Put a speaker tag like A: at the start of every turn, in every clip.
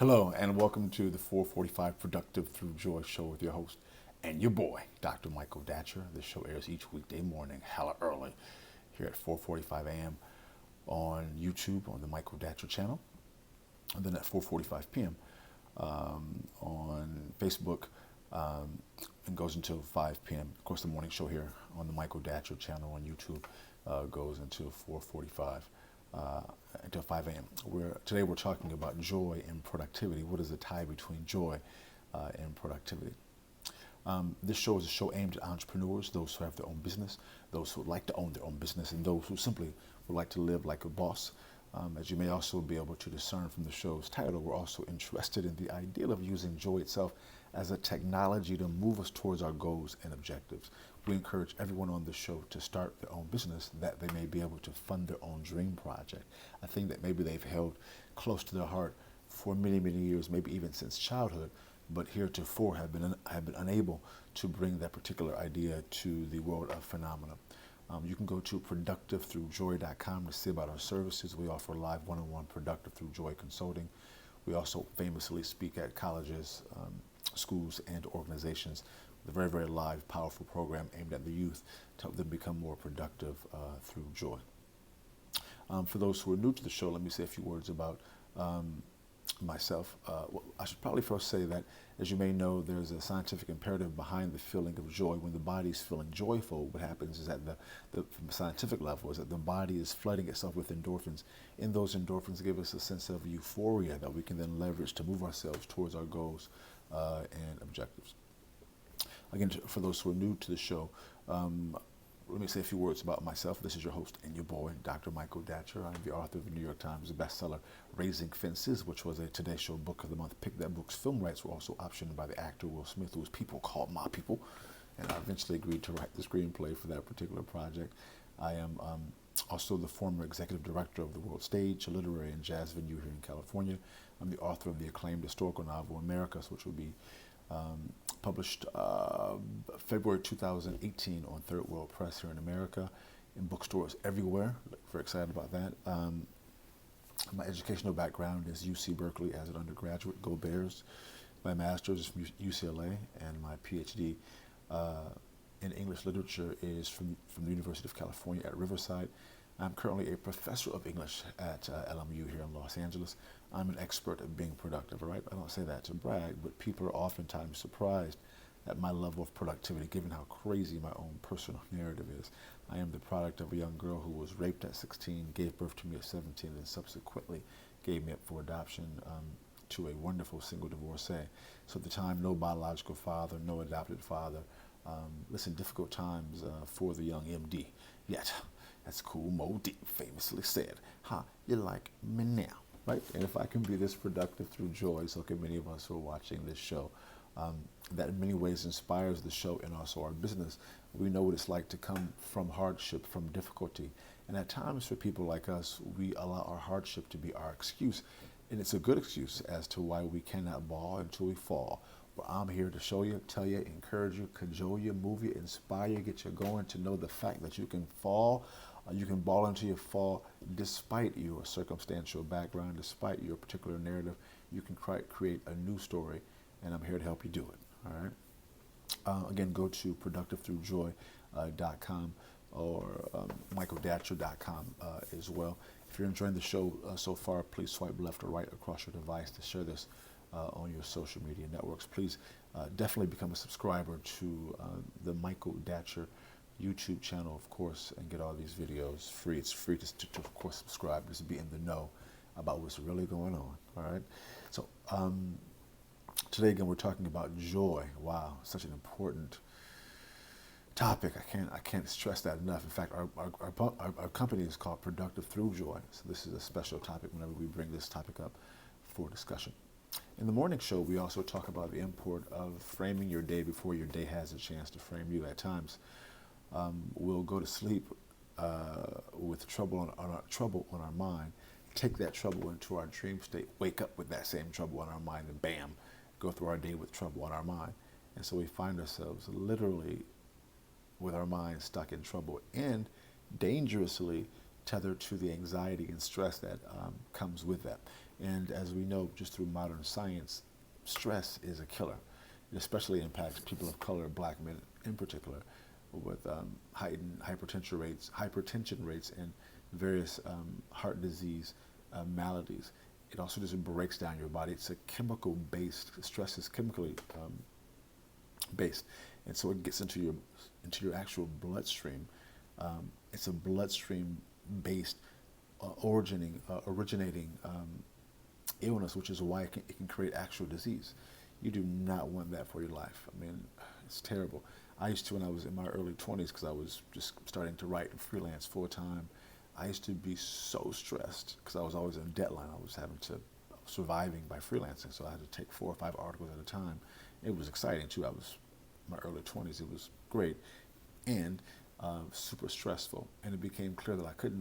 A: Hello and welcome to the 445 Productive Through Joy show with your host and your boy, Dr. Michael Datcher. This show airs each weekday morning, hella early, here at 4:45 a.m. on YouTube on the Michael Datcher channel, and then at 4:45 p.m. On Facebook, and goes until 5 p.m. Of course, the morning show here on the Michael Datcher channel on YouTube goes until 4:45. Until 5 a.m. Today we're talking about joy and productivity. What is the tie between joy and productivity? This show is a show aimed at entrepreneurs, those who have their own business, those who would like to own their own business, and those who simply would like to live like a boss. As you may also be able to discern from the show's title, we're also interested in the ideal of using joy itself as a technology to move us towards our goals and objectives. We encourage everyone on the show to start their own business that they may be able to fund their own dream project, a thing that maybe they've held close to their heart for many, many years, maybe even since childhood, but heretofore have been unable to bring that particular idea to the world of phenomena. You can go to productivethroughjoy.com to see about our services. We offer live one-on-one Productive Through Joy consulting. We also famously speak at colleges, schools, and organizations with a very, very live, powerful program aimed at the youth to help them become more productive through joy. For those who are new to the show, let me say a few words about myself. Well, I should probably first say that, as you may know, there's a scientific imperative behind the feeling of joy. When the body's feeling joyful, what happens is that from a scientific level is that the body is flooding itself with endorphins, and those endorphins give us a sense of euphoria that we can then leverage to move ourselves towards our goals and objectives. Again, for those who are new to the show, let me say a few words about myself. This is your host and your boy, Dr. Michael Datcher. I'm the author of the New York Times bestseller, Raising Fences, which was a Today Show Book of the Month pick. That book's film rights were also optioned by the actor Will Smith, whose people called my people, and I eventually agreed to write the screenplay for that particular project. I am also the former executive director of the World Stage, a literary and jazz venue here in California. I'm the author of the acclaimed historical novel Americas, which will be published February 2018 on Third World Press here in America, in bookstores everywhere. Very excited about that. My educational background is UC Berkeley as an undergraduate, go Bears. My master's is from UCLA, and my PhD in English literature is from the University of California at Riverside. I'm currently a professor of English at LMU here in Los Angeles. I'm an expert at being productive, all right? I don't say that to brag, but people are oftentimes surprised at my level of productivity, given how crazy my own personal narrative is. I am the product of a young girl who was raped at 16, gave birth to me at 17, and subsequently gave me up for adoption to a wonderful single divorcee. So at the time, no biological father, no adopted father. Listen, difficult times for the young MD. Yet, as Cool Mo Deep famously said, you like me now, right? And if I can be this productive through joy, so can many of us who are watching this show, that in many ways inspires the show and also our business. We know what it's like to come from hardship, from difficulty. And at times for people like us, we allow our hardship to be our excuse. And it's a good excuse as to why we cannot ball until we fall. But I'm here to show you, tell you, encourage you, cajole you, move you, inspire you, get you going to know the fact that you can fall, you can ball until you fall despite your circumstantial background, despite your particular narrative. You can create a new story, and I'm here to help you do it, all right? Again, go to productivethroughjoy.com or michaeldatcher.com as well. If you're enjoying the show so far, please swipe left or right across your device to share this on your social media networks. Please definitely become a subscriber to the Michael Datcher YouTube channel, of course, and get all these videos free. It's free to of course, subscribe, just to be in the know about what's really going on, all right? So today, again, we're talking about joy. Wow, such an important topic. I can't stress that enough. In fact, our company is called Productive Through Joy, so this is a special topic whenever we bring this topic up for discussion. In the morning show, we also talk about the import of framing your day before your day has a chance to frame you. At times, we'll go to sleep with trouble on our mind, take that trouble into our dream state, wake up with that same trouble on our mind, and bam, go through our day with trouble on our mind. And so we find ourselves literally with our minds stuck in trouble and dangerously tethered to the anxiety and stress that comes with that. And as we know, just through modern science, stress is a killer. It especially impacts people of color, black men in particular, with heightened hypertension rates, and various heart disease maladies. It also just breaks down your body. It's a chemical based. Stress is chemically based, and so it gets into your actual bloodstream. It's a bloodstream based originating illness, which is why it can create actual disease. You do not want that for your life. I mean, it's terrible. I used to, when I was in my early 20s, because I was just starting to write and freelance full time, I used to be so stressed because I was always in a deadline. I was surviving by freelancing, so I had to take 4 or 5 articles at a time. It was exciting too. I was in my early 20s. It was great and super stressful. And it became clear that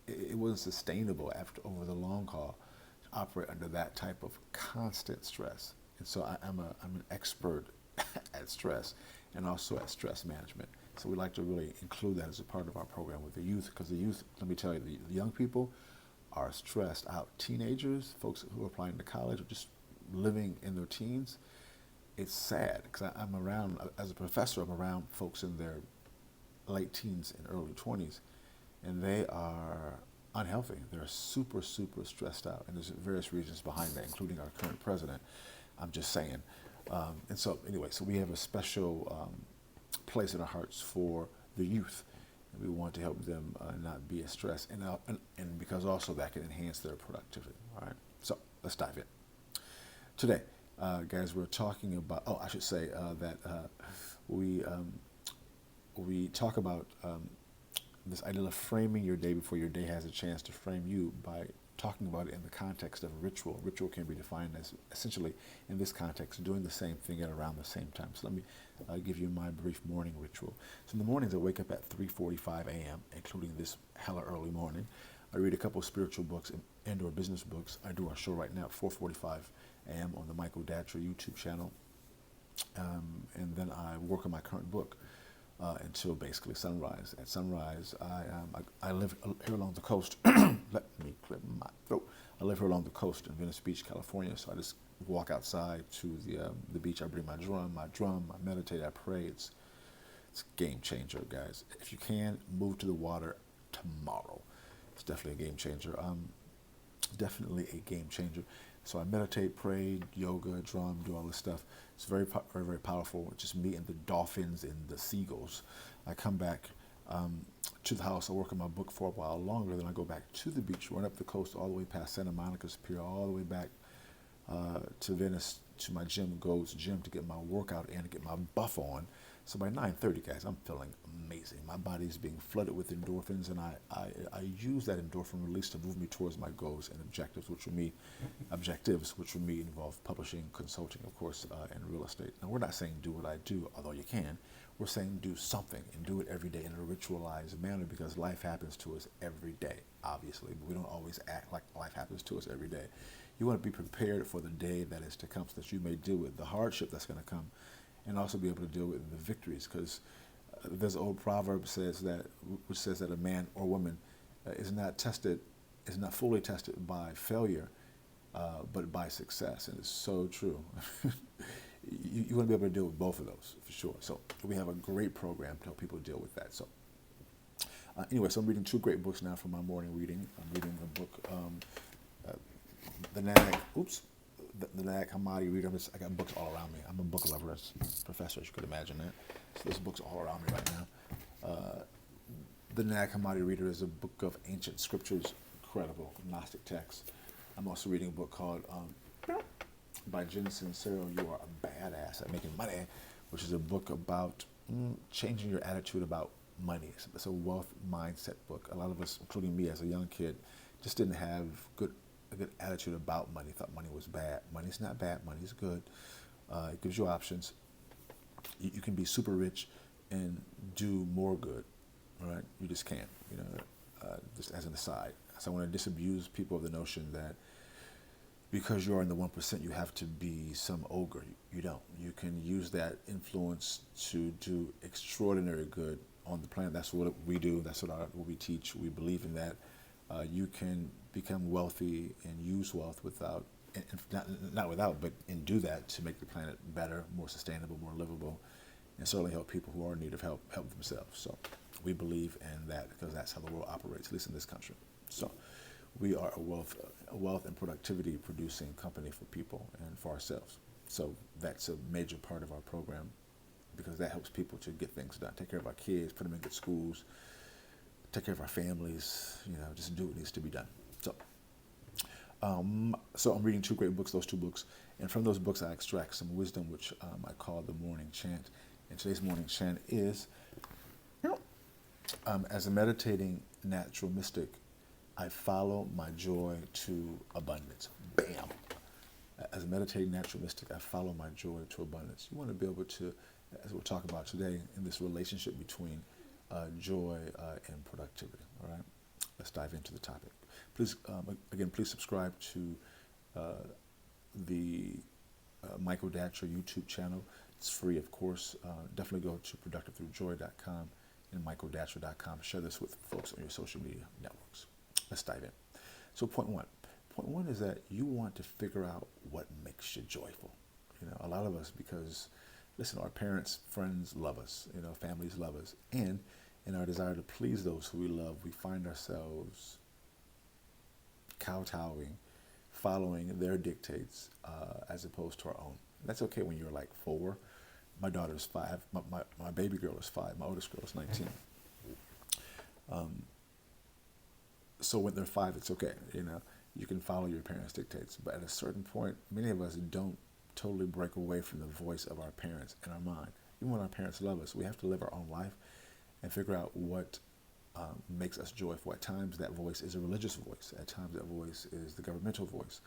A: it wasn't sustainable over the long haul to operate under that type of constant stress. And so I'm an expert at stress and also at stress management. So we like to really include that as a part of our program with the youth, because the youth, let me tell you, the young people are stressed out. Teenagers, folks who are applying to college, or just living in their teens, it's sad because I'm around, as a professor, I'm around folks in their late teens and early 20s, and they are unhealthy. They're super, super stressed out, and there's various reasons behind that, including our current president. I'm just saying. And so anyway, so we have a special place in our hearts for the youth, and we want to help them not be as stressed, and because also that can enhance their productivity. All right, so let's dive in. Today, guys, we're talking about, I should say that we talk about this idea of framing your day before your day has a chance to frame you, by talking about it in the context of ritual. Ritual can be defined as, essentially, in this context, doing the same thing at around the same time. So let me give you my brief morning ritual. So in the mornings, I wake up at 3:45 a.m., including this hella early morning. I read a couple of spiritual books and/or business books. I do our show right now at 4:45 a.m. on the Michael Datcher YouTube channel. And then I work on my current book until basically sunrise. At sunrise, I live here along the coast. Let me clear my throat. I live here along the coast in Venice Beach, California. So I just walk outside to the beach. I bring my drum, I meditate, I pray. It's a game changer, guys. If you can, move to the water tomorrow. It's definitely a game changer. Definitely a game changer. So I meditate, pray, yoga, drum, do all this stuff. It's very, very, very powerful. Just me and the dolphins and the seagulls. I come back to the house. I work on my book for a while longer. Then I go back to the beach, run up the coast all the way past Santa Monica's Pier, all the way back to Venice, to my Gold's Gym, to get my workout in, to get my buff on. So by 9:30, guys, I'm feeling amazing. My body's being flooded with endorphins, and I use that endorphin release to move me towards my goals and objectives, which for me involve publishing, consulting, of course, and real estate. Now, we're not saying do what I do, although you can. We're saying do something and do it every day in a ritualized manner, because life happens to us every day, obviously, but we don't always act like life happens to us every day. You want to be prepared for the day that is to come, so that you may deal with the hardship that's going to come, and also be able to deal with the victories, because there's an old proverb which says that a man or woman is not fully tested by failure, but by success, and it's so true. You want to be able to deal with both of those, for sure. So we have a great program to help people deal with that. So anyway, so I'm reading 2 great books now for my morning reading. I'm reading the book, the Nag Hammadi Reader. I got books all around me. I'm a book lover, as a professor, as you could imagine that. So there's books all around me right now. The Nag Hammadi Reader is a book of ancient scriptures, incredible Gnostic texts. I'm also reading a book called by Jen Sincero, You Are a Badass at Making Money, which is a book about changing your attitude about money. It's a wealth mindset book. A lot of us, including me as a young kid, just didn't have a good attitude about money. Thought money was bad. Money's not bad. Money's good. It gives you options. You can be super rich and do more good. All right, you just can't. Just as an aside. So I want to disabuse people of the notion that because you're in the 1%, you have to be some ogre. You don't. You can use that influence to do extraordinary good on the planet. That's what we do. That's what we teach. We believe in that. You can become wealthy and use wealth without, not without, but and do that to make the planet better, more sustainable, more livable, and certainly help people who are in need of help themselves. So we believe in that because that's how the world operates, at least in this country. So we are a wealth and productivity producing company for people and for ourselves. So that's a major part of our program because that helps people to get things done, take care of our kids, put them in good schools, take care of our families, just do what needs to be done. So I'm reading two great books, those two books, and from those books I extract some wisdom, which I call the morning chant. And today's morning chant is, as a meditating natural mystic, I follow my joy to abundance. Bam! As a meditating natural mystic, I follow my joy to abundance. You want to be able to, as we'll talk about today, in this relationship between joy and productivity. All right, let's dive into the topic. Please, please subscribe to the Michael Datcher YouTube channel. It's free, of course. Definitely go to productivethroughjoy.com and michaeldatcher.com. Share this with folks on your social media networks. Let's dive in. So point one. Point one is that you want to figure out what makes you joyful. A lot of us, because, listen, our parents, friends love us, families love us. And in our desire to please those who we love, we find ourselves kowtowing, following their dictates as opposed to our own. That's okay when you're like 4. My daughter's 5. My baby girl is 5. My oldest girl is 19. So when they're 5, it's okay. You can follow your parents' dictates. But at a certain point, many of us don't totally break away from the voice of our parents in our mind. Even when our parents love us, we have to live our own life and figure out what makes us joyful. At times, that voice is a religious voice. At times, that voice is the governmental voice.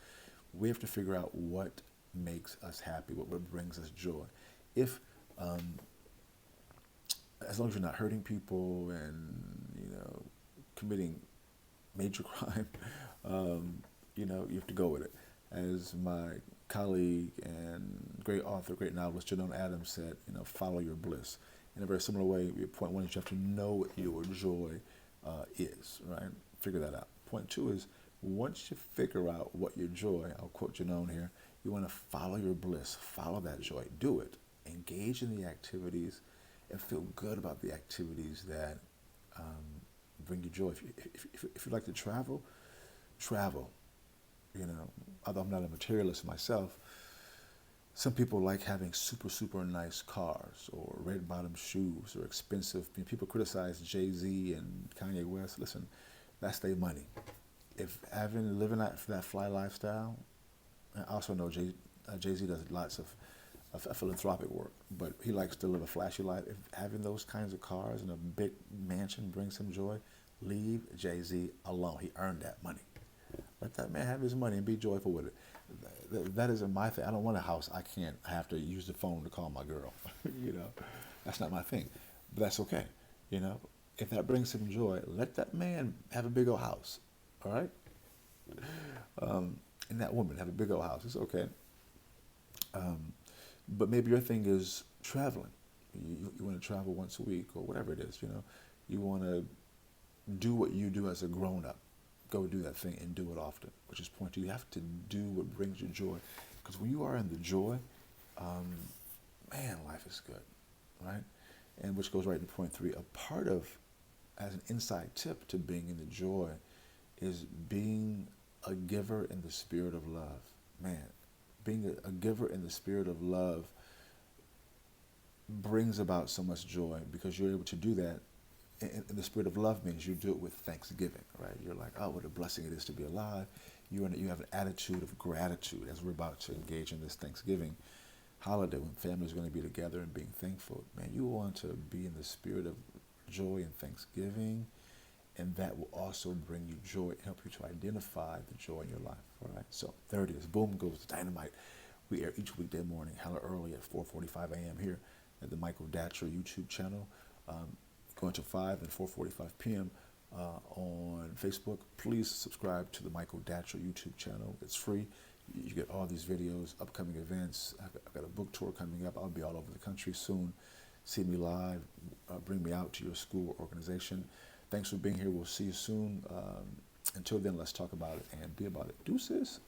A: We have to figure out what makes us happy, what brings us joy. If, as long as you're not hurting people and, committing major crime, you have to go with it. As my colleague and great author, great novelist, Janone Adams said, follow your bliss. In a very similar way, point one is you have to know what your joy is, right? Figure that out. Point two is once you figure out what your joy, I'll quote Janone here, you want to follow your bliss, follow that joy, do it. Engage in the activities and feel good about the activities that bring you joy. If you like to travel, travel. Although I'm not a materialist myself, some people like having super, super nice cars or red bottom shoes or expensive. People criticize Jay-Z and Kanye West. Listen, that's their money. If living that fly lifestyle, I also know Jay-Z does lots of philanthropic work, but he likes to live a flashy life. If having those kinds of cars and a big mansion brings him joy, leave Jay-Z alone. He earned that money. Let that man have his money and be joyful with it. That isn't my thing. I don't want a house I have to use the phone to call my girl. That's not my thing. But that's okay. If that brings him joy, let that man have a big old house. All right? And that woman have a big old house. It's okay. But maybe your thing is traveling. You want to travel once a week or whatever it is, You want to do what you do as a grown-up. Go do that thing and do it often, which is point two. You have to do what brings you joy. Because when you are in the joy, man, life is good, right? And which goes right into point three. A part of, as an inside tip to being in the joy, is being a giver in the spirit of love. Man, being a giver in the spirit of love brings about so much joy because you're able to do that. In the spirit of love means you do it with thanksgiving, right? You're like, oh, what a blessing it is to be alive. You have an attitude of gratitude as we're about to engage in this Thanksgiving holiday when families are going to be together and being thankful. Man, you want to be in the spirit of joy and thanksgiving, and that will also bring you joy and help you to identify the joy in your life, all right? So there it is. Boom goes the dynamite. We air each weekday morning, hella early at 4:45 a.m. here at the Michael Datcher YouTube channel. Going to 5 and 4:45 p.m. On Facebook. Please subscribe to the Michael Datcher YouTube channel. It's free. You get all these videos, upcoming events. I've got a book tour coming up. I'll be all over the country soon. see me live, bring me out to your school or organization. Thanks for being here. We'll see you soon. Until then, let's talk about it and be about it. Deuces.